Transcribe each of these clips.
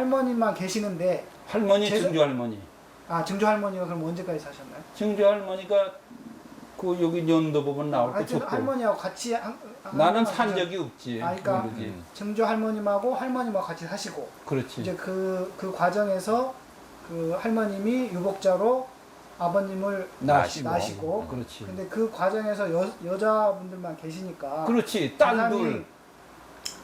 할머니만 계시는데 할머니, 제가- 증조 할머니. 아 증조 할머니가 그럼 언제까지 사셨나요? 증조 할머니가 그 여기 연도 보면 나올 때 하여튼 줬고. 할머니하고 같이 나는 산 적이 없지. 아, 그러니까 모르지. 증조 할머님하고 할머님하고 같이 사시고 그렇지. 이제 그 과정에서 그 할머님이 유복자로 아버님을 낳으시고 그렇지. 근데 그 과정에서 여자분들만 계시니까 그렇지. 재산이-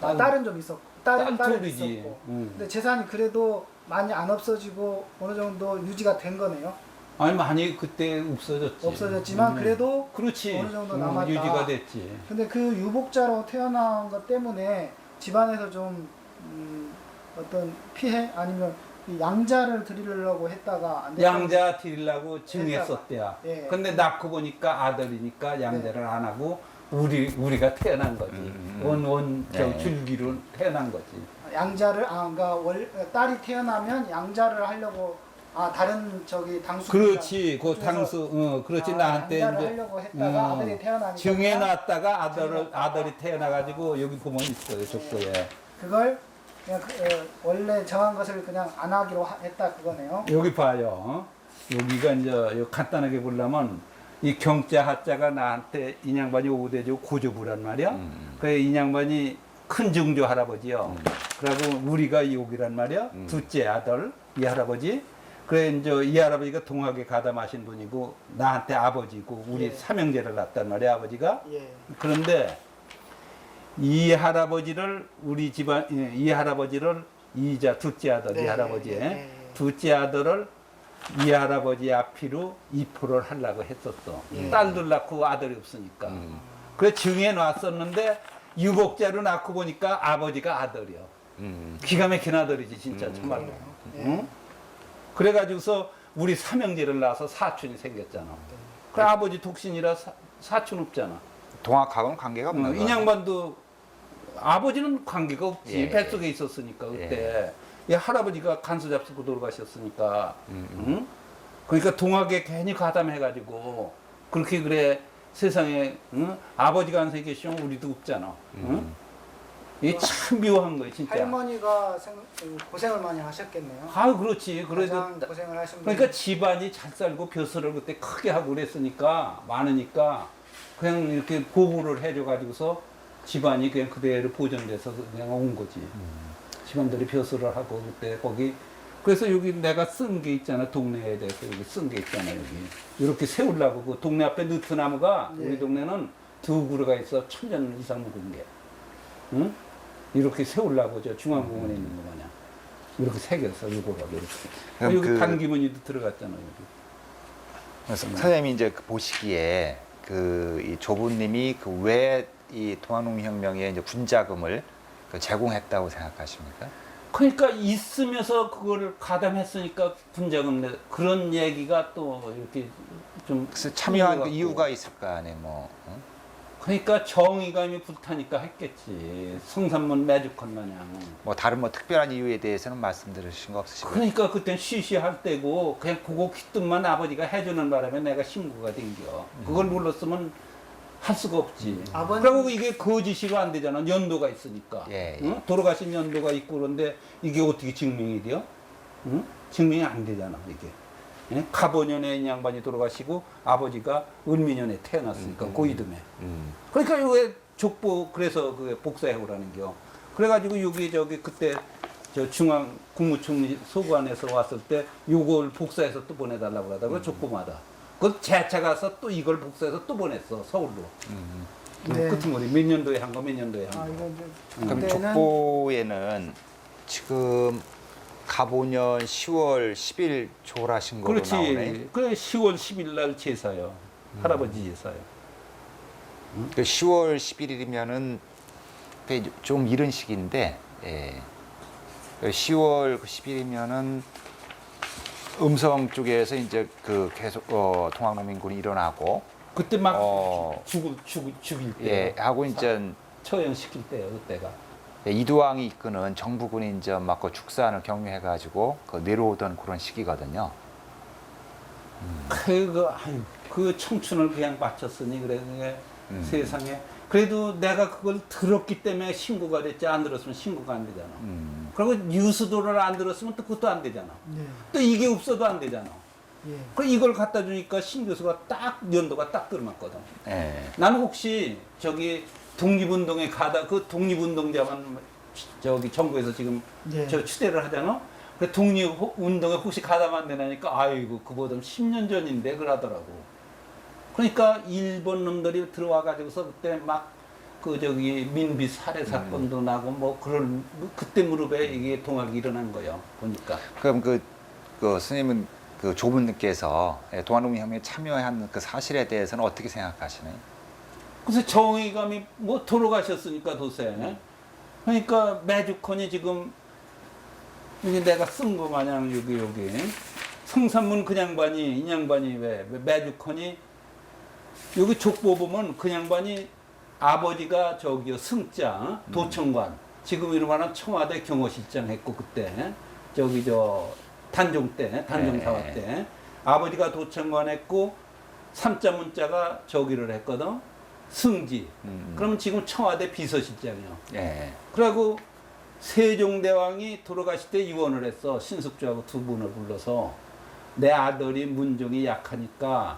딸. 딸은 좀 있었고 딸은 둘이지. 있었고 응. 근데 재산이 그래도 많이 안 없어지고 어느 정도 유지가 된 거네요. 아니 많이 그때 없어졌지. 없어졌지만 그래도 그렇지. 어느 정도 남았다. 유지가 됐지. 근데 그 유복자로 태어난 것 때문에 집안에서 좀 어떤 피해 아니면 이 양자를 드리려고 했다가 안 됐다고 양자 드리려고 증했었대야. 예. 근데 낳고 보니까 아들이니까 양자를 안 하고 우리가 태어난 거지. 네. 줄기로 태어난 거지. 양자를 그러니까 딸이 태어나면 양자를 하려고 다른 당수 그렇지. 그 당수 그렇지. 나한테 양자를 이제 하려고 했다가 아들이 태어나니까 증해 그냥 놨다가 아들이 태어나 가지고 여기 보면 있어요. 족보에. 그걸 그냥 원래 정한 것을 그냥 안 하기로 했다 그거네요. 여기 봐요. 여기가 이제 요 간단하게 보려면 이 경자 하자가 나한테 인양반이 오대주 고조부란 말이야. 그래 인양반이 큰 증조 할아버지요. 그리고 우리가 여기란 말이야. 둘째 아들 이 할아버지. 그래 이제 이 할아버지가 동학에 가담하신 분이고 나한테 아버지고 우리 예. 삼형제를 낳았단 말이야 아버지가. 예. 그런데 이 할아버지를 우리 집안 이 할아버지를 이자 둘째 아들 이 네, 할아버지의 네. 둘째 아들을 이 할아버지 앞이로 입포를 하려고 했었어. 예. 딸들 낳고 아들이 없으니까. 그래 증해 놨었는데 유복자로 낳고 보니까 아버지가 아들이요. 기가 막힌 아들이지 진짜 정말로. 예. 응? 그래가지고서 우리 삼형제를 낳아서 사촌이 생겼잖아. 그 아버지 독신이라 사촌 없잖아. 동학하고는 관계가 없는 거예요. 인양반도 아버지는 관계가 없지. 예. 뱃속에 있었으니까 그때. 이 할아버지가 간수 잡수고 돌아가셨으니까. 응? 그러니까 동학에 괜히 가담해가지고 그렇게 그래 세상에 응? 아버지가 안 생기시면 우리도 없잖아. 응? 이게 참 묘한 거예요 진짜. 할머니가 고생을 많이 하셨겠네요. 아 그렇지. 그래도 가장 고생을 하신 분이 그러니까 집안이 잘 살고 벼슬을 그때 크게 하고 그랬으니까 많으니까 그냥 이렇게 보호를 해줘가지고서 집안이 그냥 그대로 보존돼서 그냥 온 거지. 집안들이 벼슬을 하고 그때 거기 그래서 여기 내가 쓴 게 있잖아 동네에 대해서 여기 쓴 게 있잖아 여기 이렇게 세우려고 그 동네 앞에 느트나무가 네. 우리 동네는 두 그루가 있어 1000년 이상 묵은 게. 응? 이렇게 세우려고 저 중앙공원에 있는 거 마냥 이렇게 새겨서 이거라고 이렇게. 그럼 여기 그- 단기문이도 들어갔잖아 여기. 그래서 선생님이 이제 보시기에 이 조부님이 왜 이 동학농민혁명에 이제 군자금을 제공했다고 생각하십니까? 그러니까 있으면서 그거를 가담했으니까 분자금 그런 얘기가 또 이렇게 좀 그래서 참여한 그 같고. 이유가 있을 거 아니에요, 뭐. 응? 그러니까 정의감이 불타니까 했겠지. 성산문 매주컨 마냥. 뭐 다른 특별한 이유에 대해서는 말씀드리신 거 없으시고요. 그러니까 그땐 쉬쉬할 때고 그냥 그거 귀뜸만 아버지가 해주는 바람에 내가 신고가 된겨. 그걸 몰랐으면 할 수가 없지. 아버님- 그리고 이게 거짓으로 안 되잖아. 연도가 있으니까. 예, 예. 응? 돌아가신 연도가 있고 그런데 이게 어떻게 증명이 돼요? 응? 증명이 안 되잖아 이게. 예? 가보년에 이 양반이 돌아가시고 아버지가 을미년에 태어났으니까 고이듬에. 그러니까 이게 족보 그래서 그 복사해 오라는겨. 그래가지고 여기 저기 그때 저 중앙 국무총리 소관에서 왔을 때 이걸 복사해서 또 보내달라고 그러다가 족보마다. 그 재차 가서 또 이걸 복사해서 또 보냈어 서울로. 네. 끝머리 몇 년도에 한 거 몇 년도에 한 거. 이거 이제 그럼 그때는 족보에는 지금 가보년 10월 10일 조라신 거로 그렇지. 나오네. 그래 10월 10일 날 제사요. 할아버지 제사요. 그 10월 11일이면은 좀 이른 시기인데, 예. 10월 10일이면은 음성 쪽에서 이제 계속 동학농민군이 일어나고, 그때 막 어. 죽일 때. 예, 하고 이제 처형시킬 때요 그때가. 이두왕이 이끄는 정부군이 이제 막 그 축산을 격려해가지고 내려오던 그런 시기거든요. 그 청춘을 그냥 바쳤으니 그래 그게 세상에 그래도 내가 그걸 들었기 때문에 신고가 됐지 안 들었으면 신고가 안 되잖아. 그리고 뉴스도를 안 들었으면 또 그것도 안 되잖아. 예. 또 이게 없어도 안 되잖아. 예. 그래 이걸 갖다 주니까 신 교수가 딱 연도가 딱 들어맞거든. 예. 나는 혹시 저기 독립운동에 가다 그 독립운동자만 저기 정부에서 지금 예. 저 추대를 하잖아. 그 독립운동에 혹시 가담 안 되나니까 아이고 그보다 10년 전인데 그러더라고. 그러니까 일본 놈들이 들어와 가지고서 그때 막 그 저기 민비 살해 사건도 나고 뭐 그런 그때 무렵에 이게 동학이 일어난 거예요. 보니까. 그럼 그 스님은 그 조부님께서 동아농민혁명에 참여한 그 사실에 대해서는 어떻게 생각하시나요? 그래서 정의감이 뭐 돌아가셨으니까 도세. 그러니까 매주콘이 지금 이게 내가 쓴 거 마냥 여기 성산문 그 양반이 이 양반이 왜 매주콘이 여기 족보 보면 그 양반이 아버지가 저기요 승자 도청관 지금 이름하는 청와대 경호실장 했고 그때 저기 저 단종 때 단종사화 네. 때 아버지가 도청관 했고 삼자 문자가 저기를 했거든 승지. 그러면 지금 청와대 비서실장이요. 예. 그리고 세종대왕이 돌아가실 때 유언을 했어. 신숙주하고 두 분을 불러서 내 아들이 문종이 약하니까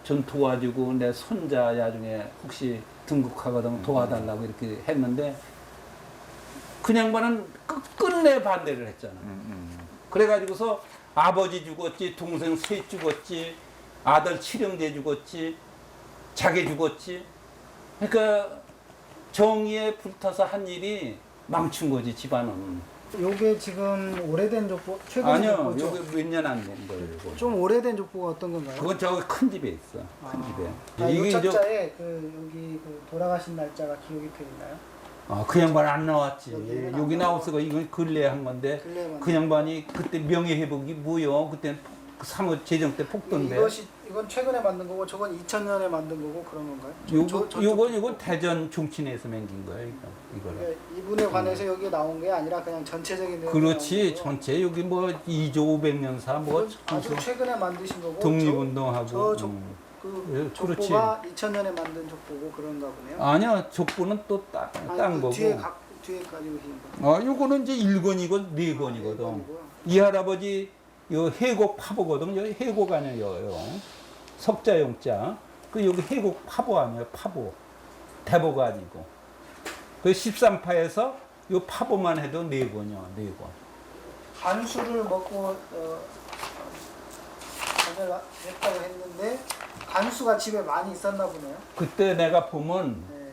좀 도와주고 내 손자 나중에 혹시 등극하거든 도와달라고 이렇게 했는데 그 양반은 끝내 반대를 했잖아. 그래가지고서 아버지 죽었지, 동생 셋 죽었지, 아들 칠형제 죽었지, 자기 죽었지. 그러니까 정의에 불타서 한 일이 망친 거지 집안은. 요게 지금 오래된 족보, 최근 아니요, 족보죠? 여기 몇 년 안 된 거예요. 이거. 좀 오래된 족보가 어떤 건가요? 그건 저기 큰 집에 있어. 큰 집에. 아, 요 이제 책자에 그 여기 그 돌아가신 날짜가 기록이 돼 있나요? 그 양반 안 나왔지. 여기는 안 여기 나오고. 나왔어. 이건 근래 한 건데 근래에 만든 그 양반이 그때 명예회복이 뭐요? 그때 그 사무 재정 때 폭던데. 이건 최근에 만든 거고 저건 2000년에 만든 거고 그런 건가요? 요건 대전 종친에서 맹긴 거예요. 이거를. 그러니까 이분에 관해서 여기에 나온 게 아니라 그냥 전체적인 내용이 그렇지. 나온 거고요. 전체 여기 뭐 2조 500년사 뭐 이건 아주 최근에 만드신 거고 독립운동하고. 그 그렇지. 족보가 2000년에 만든 족보고 그런가 보네요. 아니야. 족보는 또 딴 그 거고. 뒤에 가지고 계신 거. 요거는 이제 1권이고 4권이거든. 이거고요. 이 할아버지 요 해곡 파보거든. 요 해곡 아니에요. 석자용자. 그 여기 해곡 파보 아니에요. 파보. 대보가 아니고. 그 13파에서 요 파보만 해도 4권이요. 4권. 간수를 먹고 했다고 했는데 간수가 집에 많이 있었나 보네요. 그때 내가 보면 네.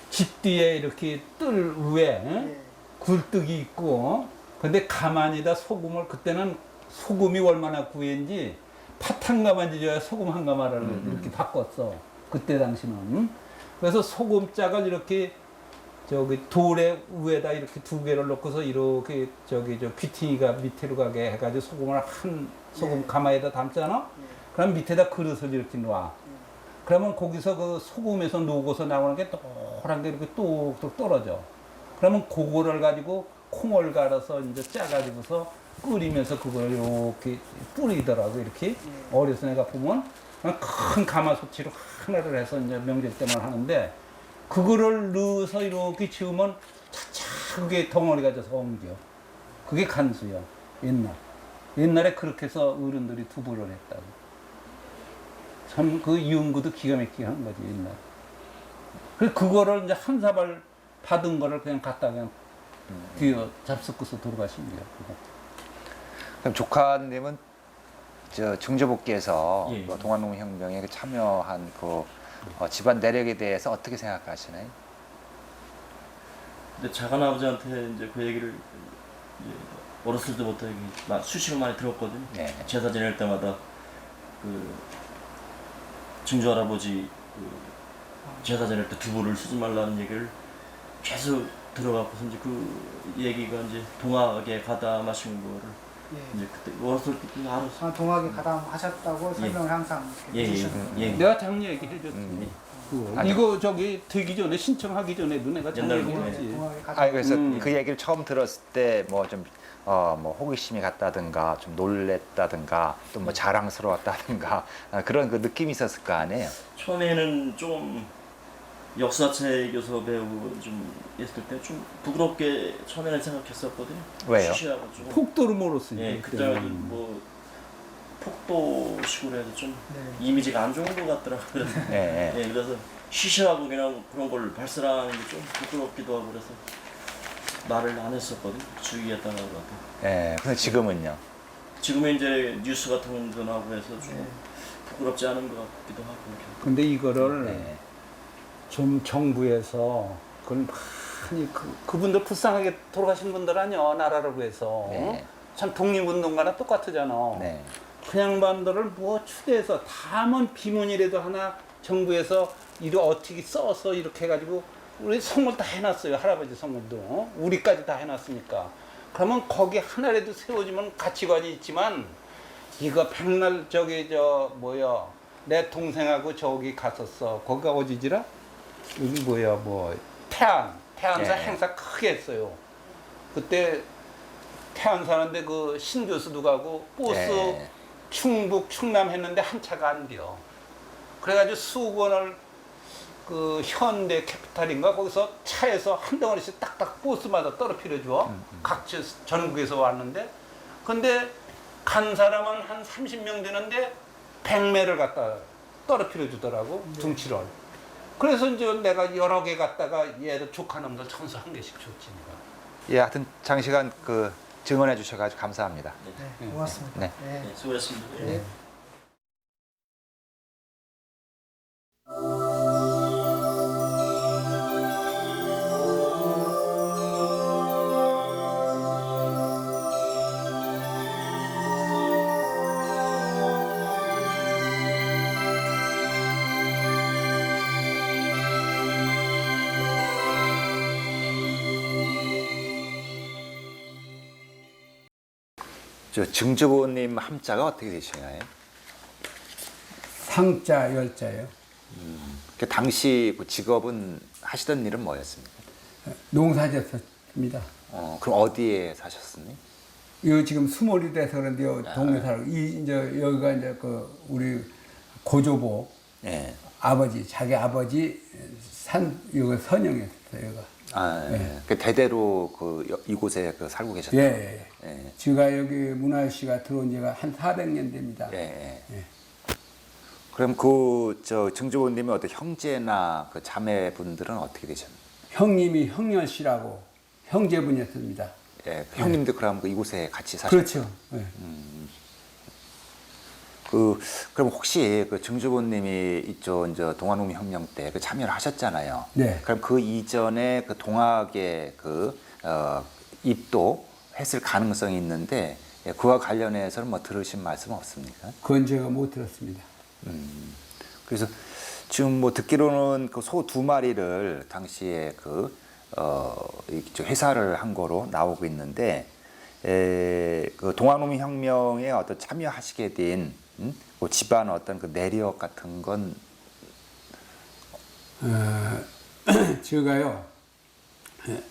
집 뒤에 이렇게 뜰 위에 네. 굴뚝이 있고 근데 가만히다 소금을 그때는 소금이 얼마나 구했는지 팥 한 가만 지져야 소금 한 가마를 이렇게 바꿨어. 그때 당시는. 그래서 소금짝을 이렇게 저기 돌에 위에다 이렇게 2개를 놓고서 이렇게 저기 저 귀퉁이가 밑으로 가게 해가지고 소금을 한 소금 가마에다 담잖아. 네. 그럼 밑에다 그릇을 이렇게 놔. 그러면 거기서 그 소금에서 녹아서 나오는 게 노란 게 이렇게 뚝뚝 떨어져. 그러면 그거를 가지고 콩을 갈아서 이제 짜가지고서 끓이면서 그걸 이렇게 뿌리더라고 이렇게. 어려서 내가 보면 큰 가마솥으로 하나를 해서 이제 명절 때만 하는데 그거를 넣어서 이렇게 지으면 차차 그게 덩어리가 돼서 옮겨. 그게 간수야. 옛날에 그렇게 해서 어른들이 두부를 했다고. 참 그 연구도 기가 막히게 한 거지 옛날. 그래서 그거를 이제 한 사발 받은 거를 그냥 갖다 그냥 뒤에 잡숫고서 돌아가신 거야. 그거. 그럼 조카님은 저 중조복귀에서 예. 동아농민혁명에 참여한 그 집안 내력에 대해서 어떻게 생각하시나요? 근데 작은 아버지한테 이제 그 얘기를 이제 어렸을 때부터 수시로 많이 들었거든요. 네. 제사 지낼 때마다 그 증조 할아버지 그 제사 지낼 때 두부를 쓰지 말라는 얘기를 계속 들어갖고서 이제 그 얘기가 이제 동학에 가담하신 거를 예. 이제 그때 어렸을 때 알았어. 동학에 가담하셨다고 설명을 항상 해주셨어요. 예. 내가 작년 얘기 해줬지. 그거. 아니, 이거 저기 되기 전에 신청하기 전에도 내가 작년 옛날 얘기했지. 동학에 가담. 아니 그래서 음. 그 얘기를 처음 들었을 때 뭐 좀 뭐 호기심이 갔다든가 좀 놀랬다든가 또 뭐 자랑스러웠다든가 그런 그 느낌이 있었을 거 아니에요. 처음에는 좀 역사책 교수 배우 좀 했을 때 좀 부끄럽게 처음에는 생각했었거든요. 왜요? 쉬쉬하고 좀. 폭도를 몰았으니까. 예, 그때는 뭐 폭도식으로 해도 좀 네. 이미지가 안 좋은 것 같더라고요. 예, 예. 예, 그래서 쉬쉬하고 그냥 그런 걸 발설하는 게 좀 부끄럽기도 하고 그래서 말을 안 했었거든요. 주의했던 것 같아요. 예. 근데 지금은요? 지금은 이제 뉴스 같은 거 나오고 해서 좀 네. 부끄럽지 않은 것 같기도 하고. 이렇게. 근데 이거를 네. 좀 정부에서 그걸 많이 그분들 불쌍하게 돌아가신 분들 아니야 나라를 위해서. 네. 참 독립운동가나 똑같으잖아. 네. 그 양반들을 뭐 추대해서 다만 비문이라도 하나 정부에서 이거 어떻게 써서 이렇게 해가지고 우리 선물 다 해놨어요. 할아버지 선물도. 우리까지 다 해놨으니까. 그러면 거기 하나라도 세워지면 가치관이 있지만 이거 백날 저기 저 뭐야 내 동생하고 저기 갔었어. 거기가 어디지라? 여기 뭐야 뭐 태안사 예. 행사 크게 했어요. 그때 태안 사는데 그 신 교수도 가고 버스 예. 충북 충남 했는데 한 차가 안 돼요. 그래가지고 수건을 그 현대 캐피탈인가 거기서 차에서 한 덩어리씩 딱딱 버스마다 떨어뜨려줘. 각 전국에서 왔는데 근데 간 사람은 한 30명 되는데 100매를 갖다 떨어뜨려 주더라고 둥치를. 그래서 이제 내가 여러 개 갖다가 얘들 조카 놈들 천수 한 개씩 줬지 내가. 예, 하여튼 장시간 그 증언해 주셔가지고 감사합니다. 네, 고맙습니다. 네. 네. 네, 수고하셨습니다. 예. 네. 저 증조부님 함자가 어떻게 되시나요? 상자 열자예요. 그 당시 그 직업은 하시던 일은 뭐였습니까? 농사졌습니다. 그럼 어디에 사셨습니까? 이거 지금 수몰이 돼서 그런데요. 동네 살고 이제 여기가 이제 그 우리 고조보 예. 아버지 자기 아버지 산 여기 선영이었어요. 여기가. 아, 예. 그 대대로 그 이곳에 그 살고 계셨다. 예, 예. 예. 제가 여기 문화시가 들어온 지가 한 400년 됩니다. 예. 예. 그럼 그 저 증조부님의 어떤 형제나 그 자매분들은 어떻게 되셨나요? 형님이 형렬 씨라고 형제분이었습니다. 예. 그 형님도 그럼 그 이곳에 같이 사셨. 그렇죠. 예. 그럼 혹시 그 증조부님이 이쪽 이제 동아농민 혁명 때 그 참여를 하셨잖아요. 네. 그럼 그 이전에 그 동학에 입도 했을 가능성이 있는데 예, 그와 관련해서는 뭐 들으신 말씀 없습니까? 그건 제가 못 들었습니다. 그래서 지금 뭐 듣기로는 그 소 2마리를 당시에 이 회사를 한 거로 나오고 있는데 그 동아농민 혁명에 어떤 참여하시게 된 그 집안 어떤 그 내력 같은 건 제가요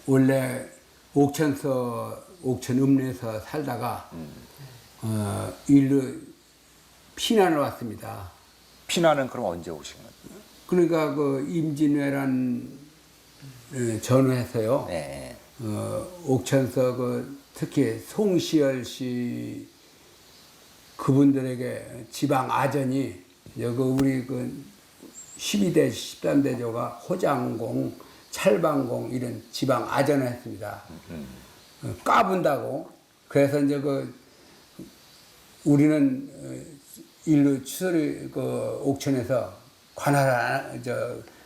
원래 옥천 읍내에서 살다가 일로 피난을 왔습니다. 피난은 그럼 언제 오신 거예요? 그러니까 그 임진왜란 전후해서요. 네. 옥천서 그 특히 송시열 씨 그분들에게 지방 아전이 여기 우리 그 12대 13대조가 호장공, 찰방공 이런 지방 아전을 했습니다. 까분다고. 그래서 이제 우리는 일로 추서리 그 옥천에서 관할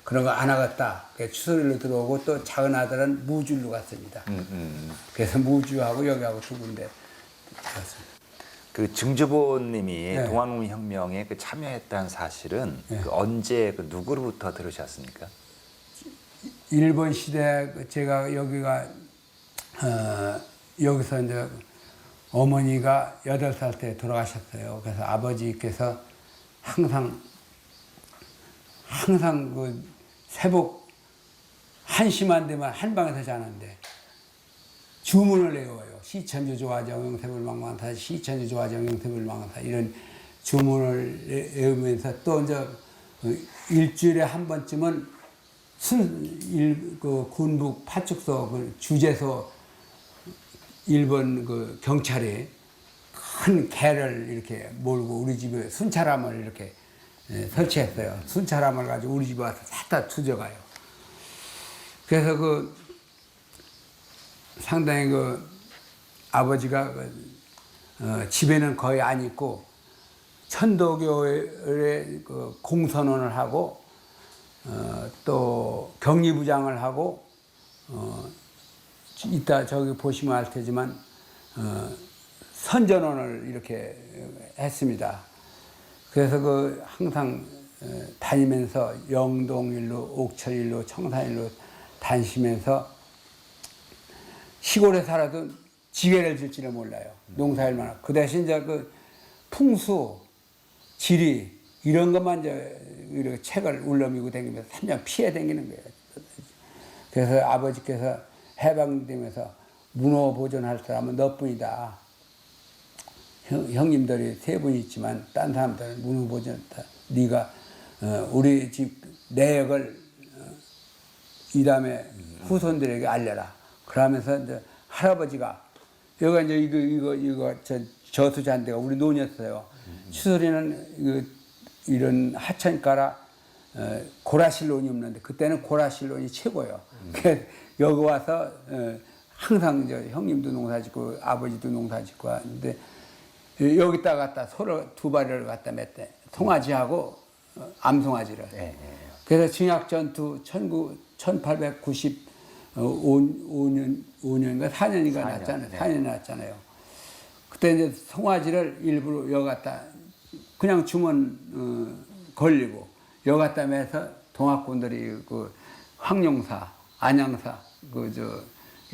그런 거 안 하겠다. 그래서 추서리로 들어오고 또 작은 아들은 무주로 갔습니다. 그래서 무주하고 여기하고 두 군데 갔습니다. 그 증조부님이 네. 동아농민 혁명에 그 참여했다는 사실은 네. 그 언제 그 누구로부터 들으셨습니까? 일본 시대 제가 여기가 여기서 이제 어머니가 8살 때 돌아가셨어요. 그래서 아버지께서 항상 그 새벽 1시만 되면 한 방에서 자는데 주문을 외워요. 시천주 조화정 영태불망망타 시천주 조화정 영태불망망타 이런 주문을 외우면서 또 이제 일주일에 한 번쯤은 그 군북 파출소 그 주재소 일본 그 경찰이 큰 개를 이렇게 몰고 우리 집에 순찰함을 이렇게 설치했어요. 순찰함을 가지고 우리 집에 와서 다 투져가요. 그래서 그 상당히 그 아버지가 집에는 거의 안 있고 천도교회 그 공선원을 하고 또 격리부장을 하고 이따 저기 보시면 알 테지만 선전원을 이렇게 했습니다. 그래서 그 항상 다니면서 영동일로, 옥천일로, 청산일로 다니시면서 시골에 살아도 지게를 줄지는 몰라요. 농사일만. 그 대신 이제 그 풍수, 지리 이런 것만 이제 이렇게 책을 울러미고 다니면서 3년 피해 다니는 거예요. 그래서 아버지께서 해방되면서 문호 보존할 사람은 너뿐이다. 형님들이 3분이 있지만 딴 사람들은 문호 보존했다. 네가 우리 집 내역을 이 다음에 후손들에게 알려라. 그러면서 이제 할아버지가 여기가 이제 이거 저수잔대가 우리 논이었어요. 추석에는 이런 하천가라 고라실론이 없는데 그때는 고라실론이 최고예요. 그래서 여기 와서 항상 형님도 농사짓고 아버지도 농사짓고 하는데 여기다 갖다 소를 2마리를 갖다 맸대. 송아지하고 암송아지를. 그래서 진약전투 1895년인가 4년인가 났잖아요. 4년이 났잖아요. 그때 이제 송아지를 일부러 여기 갖다 그냥 주문 걸리고 여기 갖다 매서 동학군들이 그 황룡사, 안양사,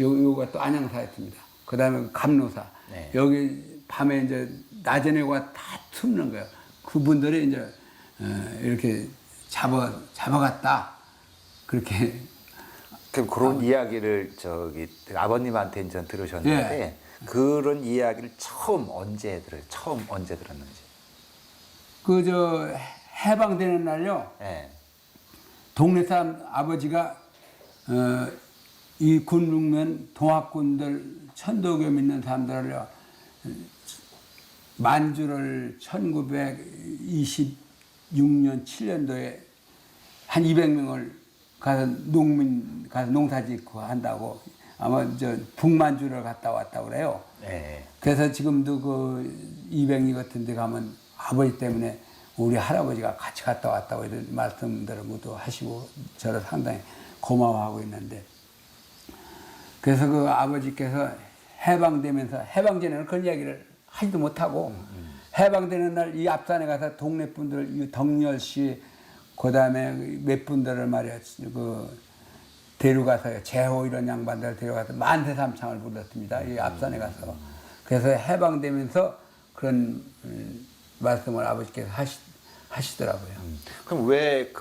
요가 또 안양사였습니다. 그 다음에 감로사. 네. 여기 밤에 이제 낮에 내고가 다 숨는 거예요. 그분들이 이제 이렇게 잡아갔다. 그렇게. 그럼 그런 이야기를 저기 아버님한테 이제 들으셨는데 예. 그런 이야기를 처음 언제 들었는지. 해방되는 날요. 예. 동네 사람 아버지가 이 군중면 동학군들 천도교 믿는 사람들을요 만주를 1926년 7년도에 한 200명을 가서 농민 가서 농사 짓고 한다고 아마 북만주를 갔다 왔다고 그래요. 네. 그래서 지금도 그 200리 같은 데 가면 아버지 때문에 우리 할아버지가 같이 갔다 왔다고 이런 말씀들을 모두 하시고 저를 상당히 고마워하고 있는데 그래서 그 아버지께서 해방되면서 해방전에는 그런 이야기를 하지도 못하고 해방되는 날 이 앞산에 가서 동네 분들 이 덕렬 씨 그다음에 몇 분들을 말이야 데려가서 재호 이런 양반들 데려가서 만세삼창을 불렀습니다. 이 앞산에 가서 그래서 해방되면서 그런 말씀을 아버지께서 하시더라고요. 그럼 왜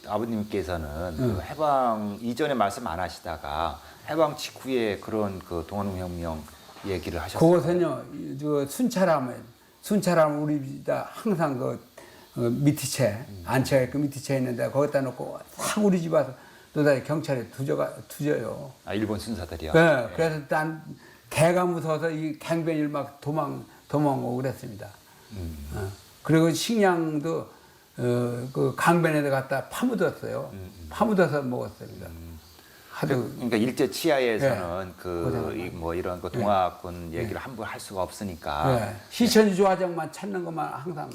아버님께서는 그 해방 이전에 말씀 안 하시다가 해방 직후에 그런 그 동아농혁명 얘기를 하셨어요? 그것은요, 순찰함 우리 다 항상 밑이채 안채가 그 밑이채 있는데 거기다 놓고 싹 우리 집 와서 또다시 경찰에 투져요. 아, 일본 순사들이요? 네, 그래서 난 개가 무서워서 이 갱변일 막 도망오고 그랬습니다. 그리고 식량도 그 강변에다 갖다 파묻었어요. 파묻어서 먹었습니다. 하도 그러니까 일제 치하에서는 네. 이런 거 동학군 얘기를 함부로 할 수가 없으니까. 네. 시천지 조화정만 찾는 것만 항상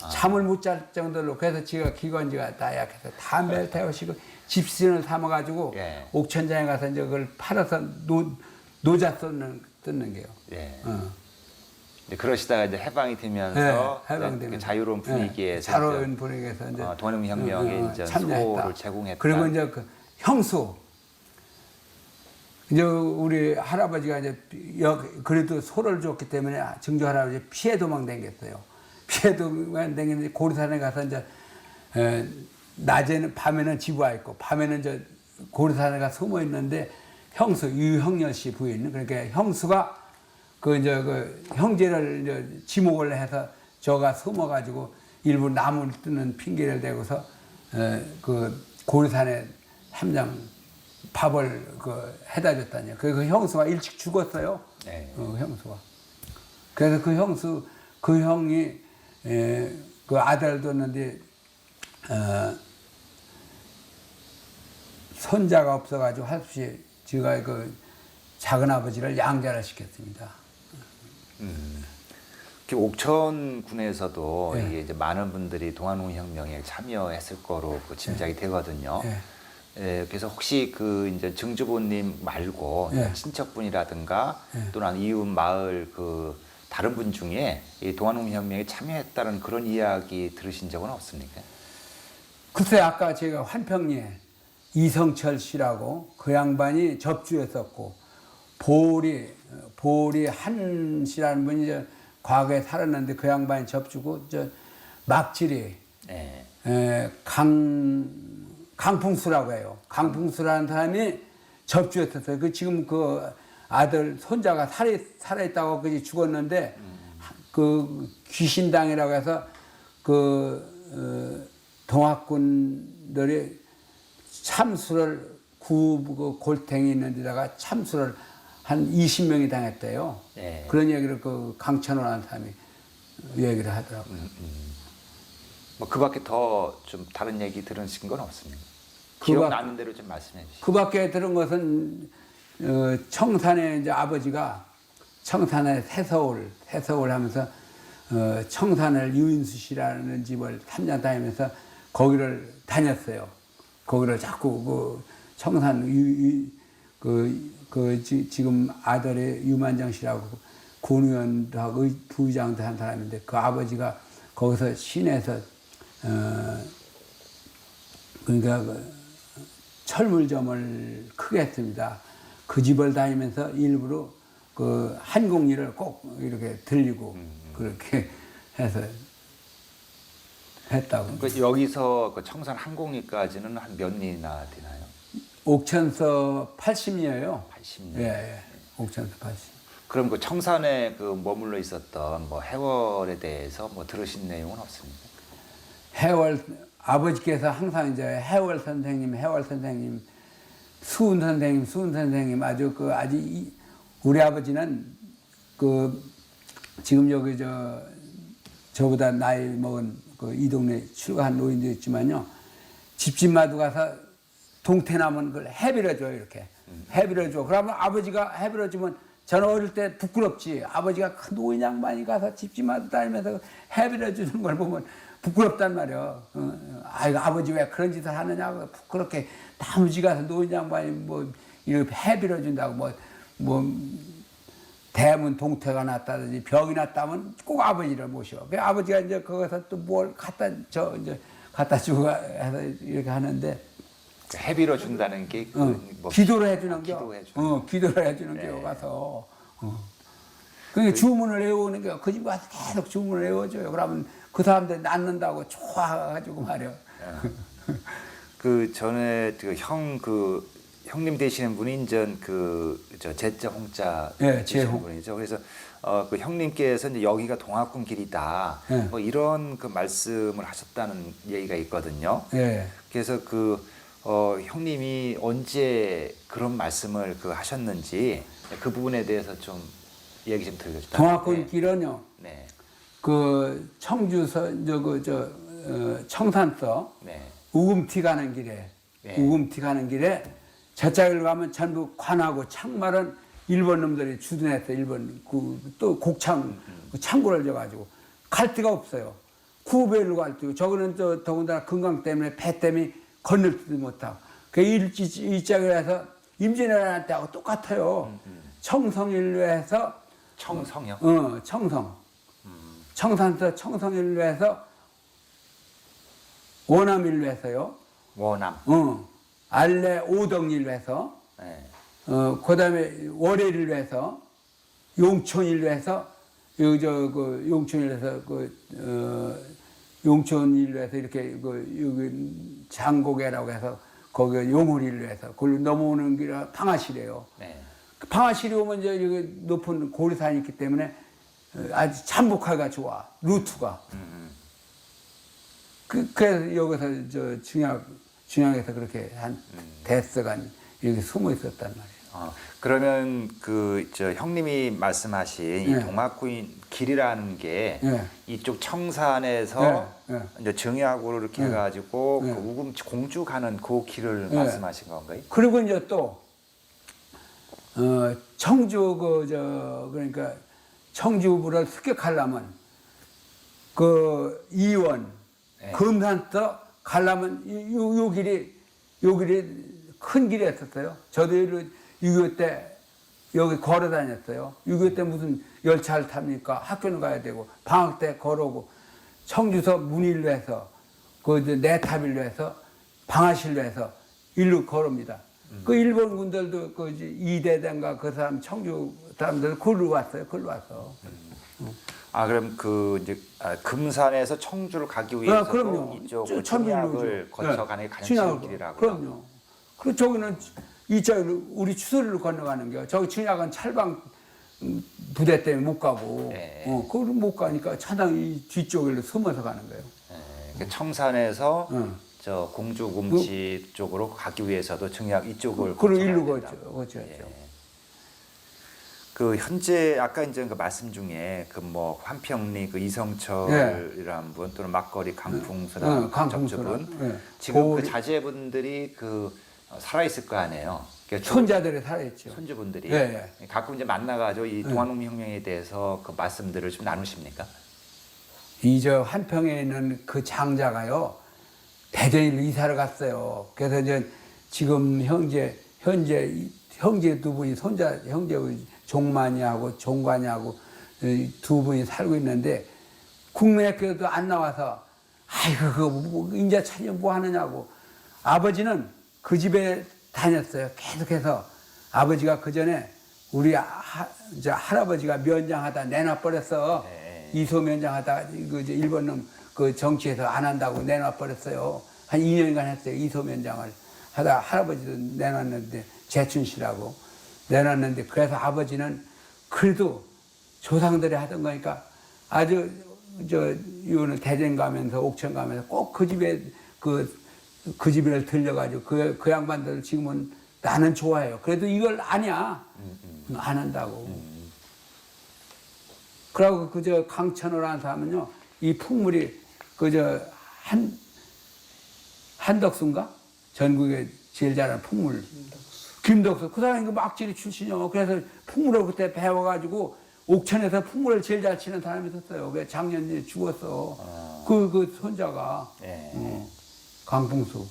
잠을 못 잘 정도로 그래서 지가 기관지가 다 약해서 담배를 태우시고 집신을 삼아가지고 예. 옥천장에 가서 이제 그걸 팔아서 노자 뜯는 게요. 예. 이제 그러시다가 이제 해방이 되면서 네, 해방되면서. 그 자유로운 분위기에서 자유로운 분위기에서 이제 동아농혁명에 이제 참여했다. 수호를 제공했다. 그리고 이제 그 형수 이제 우리 할아버지가 이제 그래도 소를 줬기 때문에 증조 할아버지 피해 도망 댕겼어요. 피해 도망 댕기는데 고리산에 가서 이제 낮에는 밤에는 지부와 있고 밤에는 이제 고리산에 가서 숨어 있는데 형수 유형렬 씨 부인 그러니까 형수가 그 형제를 이제 지목을 해서 저가 숨어가지고 일부 나무를 뜨는 핑계를 대고서 그 고리산에 함장 밥을 해다 줬다니요. 그 형수가 일찍 죽었어요. 네. 형수가. 그래서 그 형이 그 아들 뒀는데 손자가 없어가지고 할 수 없이 제가 그 작은 아버지를 양자를 시켰습니다. 옥천군에서도 네. 이게 이제 많은 분들이 동아농민혁명에 참여했을 거로 그 짐작이 되거든요. 네. 예, 그래서 혹시 그 이제 증주부님 말고 네. 친척분이라든가 네. 또는 이웃 마을 그 다른 분 중에 이 동아농민혁명에 참여했다는 그런 이야기 들으신 적은 없습니까? 글쎄 아까 제가 환평리에 이성철 씨라고 그 양반이 접주했었고 보리 한 씨라는 분이 이제 과거에 살았는데 그 양반이 접주고 저 막질이 네. 강풍수라고 해요. 강풍수라는 사람이 접주했었어요. 그 지금 그 아들 손자가 살아있다고 그 죽었는데 그 귀신당이라고 해서 그 동학군들이 참수를 그 골탱이 있는 데다가 참수를 한 20명이 당했대요. 네. 그런 얘기를 그 강천호라는 사람이 얘기를 하더라고요. 뭐 그 밖에 더 좀 다른 얘기 들으신 건 없습니까? 그 기억나는 대로 좀 말씀해 주시죠. 그 밖에 들은 것은 청산에 이제 아버지가 청산에 새서울 하면서 청산을 유인수 씨라는 집을 3년 다니면서 거기를 다녔어요. 거기를 자꾸 그 청산 지금 아들의 유만정 씨라고 군의원도 하고 부의장도 한 사람인데 그 아버지가 거기서 시내에서 그러니까 그 철물점을 크게 했습니다. 그 집을 다니면서 일부러 그 한국리를 꼭 이렇게 들리고 그렇게 해서 했다고. 그 여기서 그 청산 항공리까지는 한 몇 년이나 되나요? 옥천서 80리예요. 80년. 예. 옥천서 80. 그럼 그 청산에 그 머물러 있었던 뭐 해월에 대해서 뭐 들으신 내용은 없습니까? 해월 아버지께서 항상 이제 해월 선생님, 수은 선생님 아주 우리 아버지는 그 지금 여기 저보다 나이 먹은 그 이 동네 출가한 노인도 있지만요. 집집마다 가서 동태나무는 그걸 해빌어줘요, 이렇게. 해빌어줘. 그러면 아버지가 해빌어주면 저는 어릴 때 부끄럽지. 아버지가 큰 노인 양반이 가서 집집마다 다니면서 해빌어주는 걸 보면 부끄럽단 말이야. 아이고, 아버지 왜 그런 짓을 하느냐고. 부끄럽게 나무지 가서 노인 양반이 뭐 이렇게 해빌어준다고 대문 동태가 났다든지 병이 났다면 꼭 아버지를 모셔. 그 아버지가 이제 거기서 또 뭘 갖다 주고 해서 이렇게 하는데. 해빌어 준다는 게 뭐 기도를 해주는 게. 기도를 해주는 게 네. 가서. 그러니까 주문을 외우는 게 그 집 가서 계속 주문을 외워줘요. 그러면 그 사람들 낳는다고 좋아가지고 말이야. 그 전에 형님 되시는 분이 이제 저 제자 홍자 예, 되시는 제홍. 분이죠. 그래서 그 형님께서 이제 여기가 동학군 길이다. 예. 뭐 이런 그 말씀을 하셨다는 얘기가 있거든요. 예. 그래서 형님이 언제 그런 말씀을 하셨는지 그 부분에 대해서 좀 얘기 좀 들려주세요. 동학군 길은요. 네. 그 청주서 청산서 네. 우금티 가는 길에 우금티 가는 길에 저짝을 가면 전부 관하고 창말은 일본 놈들이 주둔했어. 일본 또 곡창 창고를 져가지고 갈 데가 없어요. 구배로 갈 데고 저거는 더군다나 건강 때문에 배 때문에 건널지도 못하고 그 일짝을 해서 임진왜란 때하고 똑같아요. 청성일로 해서 청성이요? 청성. 청산서 청성일로 해서 원암일로 해서요. 원암. 알레 오덕일로 해서 네. 그다음에 월요일로 해서 용촌일로 해서 용촌일로 해서 용촌일로 해서 이렇게 여기 장고개라고 해서 거기 용홀일로 해서 그걸 넘어오는 길이 방아시래요. 네. 방아시리 오면 이제 여기 높은 고리산이 있기 때문에 아주 잠복하기가 좋아. 루트가. 그래서 여기서 중앙에서 그렇게 한 대서간 이렇게 숨어 있었단 말이에요. 그러면 그 저 형님이 말씀하신 이 네. 동학구인 길이라는 게 네. 이쪽 청산에서 네. 이제 정야구로 이렇게 네. 해가지고 네. 그 우금 공주 가는 그 길을 네. 말씀하신 건가요? 그리고 이제 또 청주 그러니까 청주부를 습격하려면 그 이원 네. 금산서 가려면 요 길이 큰 길이었었어요. 저도 6.25 때 여기 걸어 다녔어요. 6.25 때 무슨 열차를 탑니까? 학교는 가야 되고 방학 때 걸어오고 청주서 문일로 해서 그 내탑일로 해서 방화실로 해서 일로 걸어옵니다. 그 일본 군들도 그 이대대인가 그 사람 청주 사람들 걸로 왔어요. 걸로 와서. 그럼 그 이제 금산에서 청주를 가기 위해서 그럼요. 이쪽 저 청약을 천밀로죠. 거쳐가는 게 가장 춘향을 쉬운 길이라고요. 그럼요. 그리고 저기는 이쪽으로 우리 추서리로 건너가는 게 저기 춘향은 찰방 부대 때문에 못 가고 네. 그걸 못 가니까 차당 이 뒤쪽으로 숨어서 가는 거예요. 그 청산에서 응. 저 공주금치 쪽으로 가기 위해서도 청약 이쪽을 그리고 거쳐가야 일로 된다고. 거쳐. 그 현재 아까 이제 그 말씀 중에 그 뭐 한평리 그 이성철이라는 분 또는 막거리 강풍수라는 접촉분 예. 지금 그 자제분들이 그 살아 있을 거 아니에요. 그러니까 손자들이 살아있죠. 손주분들이 예, 가끔 이제 만나가지고 이 동아농민혁명에 대해서 그 말씀들을 좀 나누십니까? 이 저 한평에 있는 그 장자가요 대전으로 이사를 갔어요. 그래서 이제 지금 현재 두 분이 손자 형제 종만이하고 종관이하고 두 분이 살고 있는데 국민학교도 안 나와서 아이고 그거 뭐 인자 차리면 뭐 하느냐고 아버지는 그 집에 다녔어요. 계속해서 아버지가 그 전에 우리 할아버지가 면장하다 내놔 버렸어. 네. 이소 면장하다 그 일본 놈 그 정치에서 안 한다고 내놔 버렸어요. 한 2년간 했어요. 이소 면장을 하다 할아버지도 내놨는데 재춘 씨라고 내놨는데 그래서 아버지는 그래도 조상들이 하던 거니까 아주 이거는 대전 가면서 옥천 가면서 꼭 그 집에 그 집을 들려가지고 그 양반들 지금은 나는 좋아해요. 그래도 이걸 아냐 안 한다고. 그러고 그저 강천호라는 사람은요 이 풍물이 한덕수인가 전국에 제일 잘하는 풍물. 김덕수 그 사람이 그 막지리 출신이요. 그래서 풍물을 그때 배워가지고 옥천에서 풍물을 제일 잘 치는 사람이 있었어요. 그 작년에 죽었어. 그 손자가 강풍수.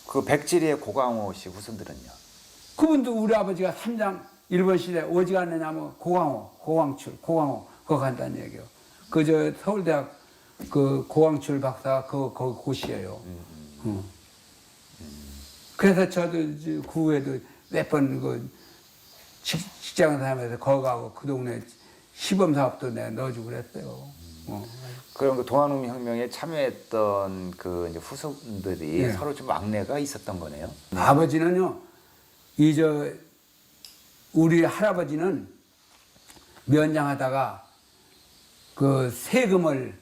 그 백지리의 고강호 씨 후손들은요? 그분도 우리 아버지가 삼장 일본 시대 오지 않느냐면 고강호 그거 간다는 얘기요. 그 저 서울대학 그 고강출 박사가 그 곳이에요. 그래서 저도 그 후에도 몇 번 그 직장 다니면서 거기 가고 그 동네 시범 사업도 내가 넣어주고 그랬어요. 그럼 그 동아농민혁명에 참여했던 그 이제 후손들이 네. 서로 좀 왕래가 있었던 거네요. 아버지는요, 우리 할아버지는 면장하다가 그 세금을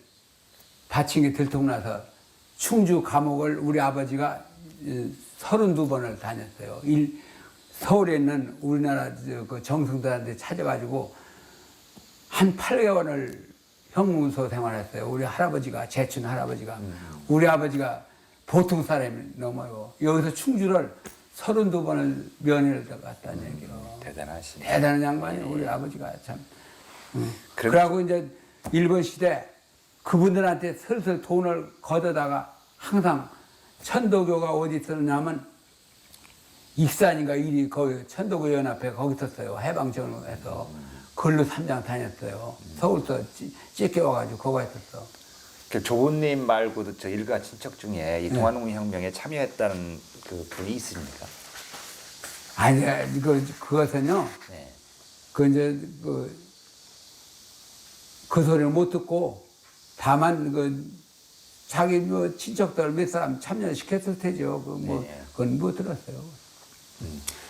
바친 게 들통나서 충주 감옥을 우리 아버지가 32번을 다녔어요. 서울에 있는 우리나라 그 정승들한테 찾아가지고 한 8개월을 형무소 생활했어요. 우리 할아버지가, 재춘 할아버지가. 우리 아버지가 보통 사람이 넘어요. 여기서 충주를 32번을 면회를 갔다는 얘기요. 대단하시네. 대단한 양반이에요. 우리 아버지가 참. 그러고 이제 일본 시대 그분들한테 슬슬 돈을 걷어다가 항상 천도교가 어디 있었냐면 익산인가 일이 거기 천도교 연합회 거기 있었어요. 해방전후에서 걸로 3장 다녔어요. 서울서 찢겨와가지고 거기 있었어. 그 조부님 말고도 저 일가 친척 중에 이 동아농민혁명에 참여했다는 그 분이 있습니까? 아니, 그것은요. 네. 그 소리를 못 듣고 다만 자기 친척들 몇 사람 참여시켰을 테죠. 네. 그건 못 들었어요.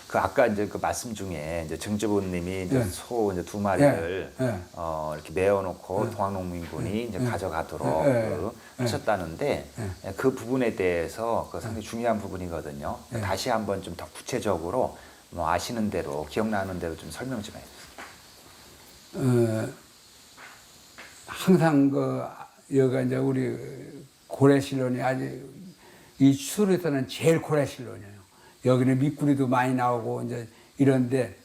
그 아까 이제 그 말씀 중에 이제 정주부님이 이제 예. 소 이제 2마리를 예, 예. 이렇게 메어놓고 동학농민군이 이제 가져가도록 예, 그 예. 하셨다는데 예. 그 부분에 대해서 그 상당히 중요한 부분이거든요. 예. 다시 한번 좀 더 구체적으로 뭐 아시는 대로 기억나는 대로 좀 설명 좀 해주세요. 항상 그 여기가 이제 우리 고래신론이 아주 이 추술에서는 제일 고래신론이에요. 여기는 밑구리도 많이 나오고 이제 이런데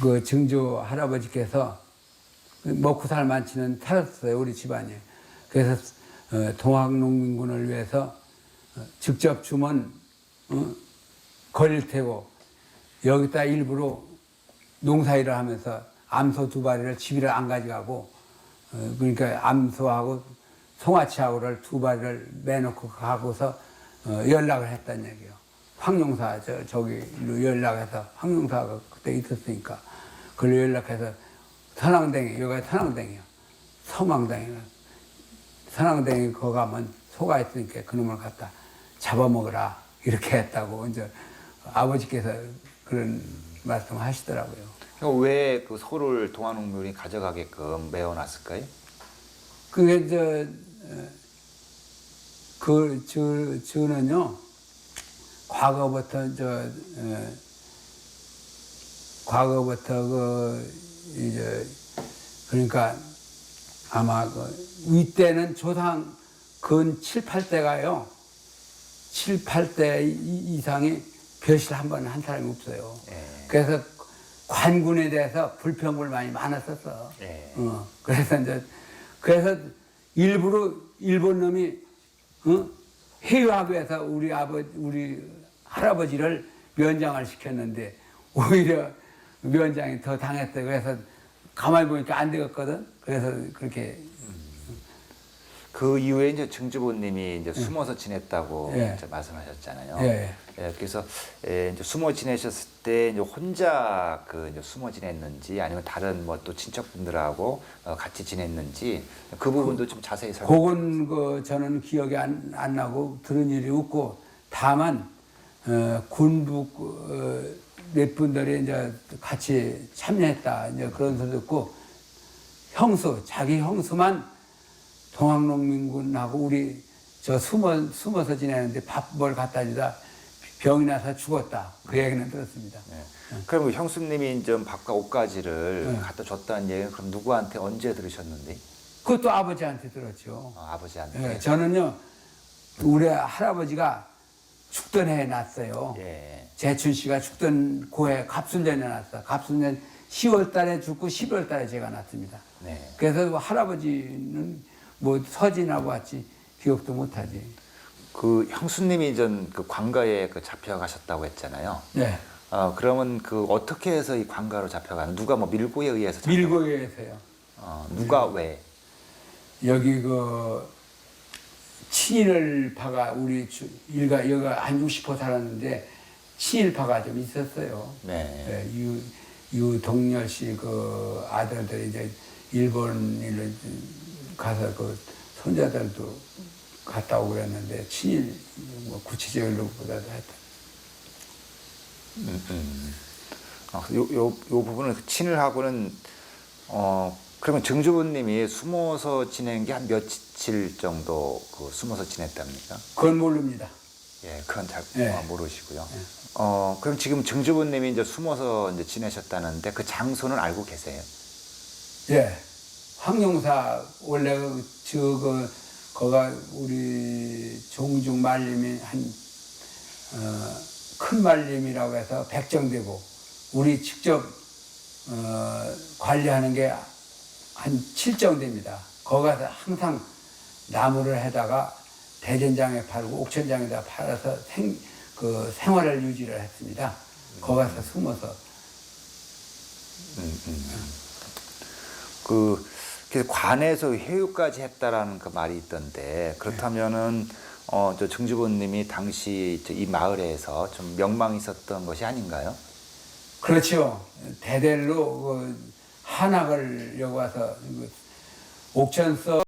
그 증조 할아버지께서 먹고 살 많지는 살았어요, 우리 집안이. 그래서 동학농민군을 위해서 직접 주면 걸릴 테고 여기다 일부러 농사일을 하면서 암소 2마리를 집이를 안 가져가고 그러니까 암소하고 송아치하고를 2마리를 매놓고 가고서 연락을 했단 얘기예요. 황용사 저기로 연락해서 황용사가 그때 있었으니까 그걸로 연락해서 선왕댕이 여기가 선왕댕이요. 서망댕이는 선왕댕이 거 가면 소가 있으니까 그놈을 갖다 잡아먹으라 이렇게 했다고 이제 아버지께서 그런 말씀을 하시더라고요. 왜 그 소를 동학농민군이 가져가게끔 메어놨을까요? 그게 저는요 과거부터 이제 그러니까 아마 이때는 조상 근 7, 8대가요 7, 8대 이상이 벼실 한 번 한 사람이 없어요. 예. 그래서 관군에 대해서 불평을 많이 많았었어. 예. 그래서 일부러 일본 놈이 해유하기 위해서 우리 할아버지를 면장을 시켰는데 오히려 면장이 더 당했어요. 그래서 가만히 보니까 안 되겠거든. 그래서 그렇게 그 이후에 이제 증주부님이 이제 숨어서 지냈다고 예. 이제 말씀하셨잖아요. 예. 예, 그래서 이제 숨어 지내셨을 때 이제 혼자 이제 숨어 지냈는지 아니면 다른 뭐 또 친척분들하고 같이 지냈는지 그 부분도 좀 자세히 설명. 그건 저는 기억이 안 나고 들은 일이 없고 다만 군북 몇 분들이 이제 같이 참여했다 이제 그런 소리 듣고 자기 형수만 동학농민군하고 우리 숨어서 지내는데 밥을 갖다 주다 병이 나서 죽었다. 그 얘기는 들었습니다. 네. 그럼 형수님이 좀 밥과 옷가지를 갖다 줬다는 얘기는 그럼 누구한테 언제 들으셨는데? 그것도 아버지한테 들었죠. 아버지한테. 예, 저는요, 우리 할아버지가 죽던 해에 났어요. 예. 재춘 씨가 죽던 고해 갑순년에 났어. 갑순년 10월 달에 죽고 11월 달에 제가 났습니다. 네. 그래서 할아버지는 뭐 서진하고 같이 기억도 못하지. 그 형수님이 그 관가에 잡혀가셨다고 했잖아요. 네. 그러면 어떻게 해서 이 관가로 잡혀가는? 누가 뭐 밀고에 의해서 잡혀? 밀고에 의해서요. 누가 왜? 여기 친일파가 우리 여기가 한 60% 살았는데 친일파가 좀 있었어요. 네. 네, 유동열 씨 아들들이 이제 일본을 가서 손자들도 갔다 오고 그랬는데 친일 구체적으로 보다도 하여튼. 요 부분은 친일하고는 그러면 정주부님이 숨어서 지낸 게 한 며칠 정도 숨어서 지냈답니까? 그건 모릅니다. 예, 그건 잘 예. 모르시고요. 그럼 지금 정주부님이 이제 숨어서 이제 지내셨다는데 그 장소는 알고 계세요? 예. 황용사 원래 거가 우리 종중 말림이 큰 말림이라고 해서 백정되고 우리 직접 관리하는 게 한 7정됩니다. 거기 가서 항상 나무를 해다가 대전장에 팔고 옥천장에다 팔아서 생활을 유지를 했습니다. 거기 가서 숨어서. 그래서 관에서 회유까지 했다라는 그 말이 있던데 그렇다면은 저 정주부님이 당시 이 마을에서 좀 명망이 있었던 것이 아닌가요? 그렇죠. 대대로 한학을 여기 와서 옥천서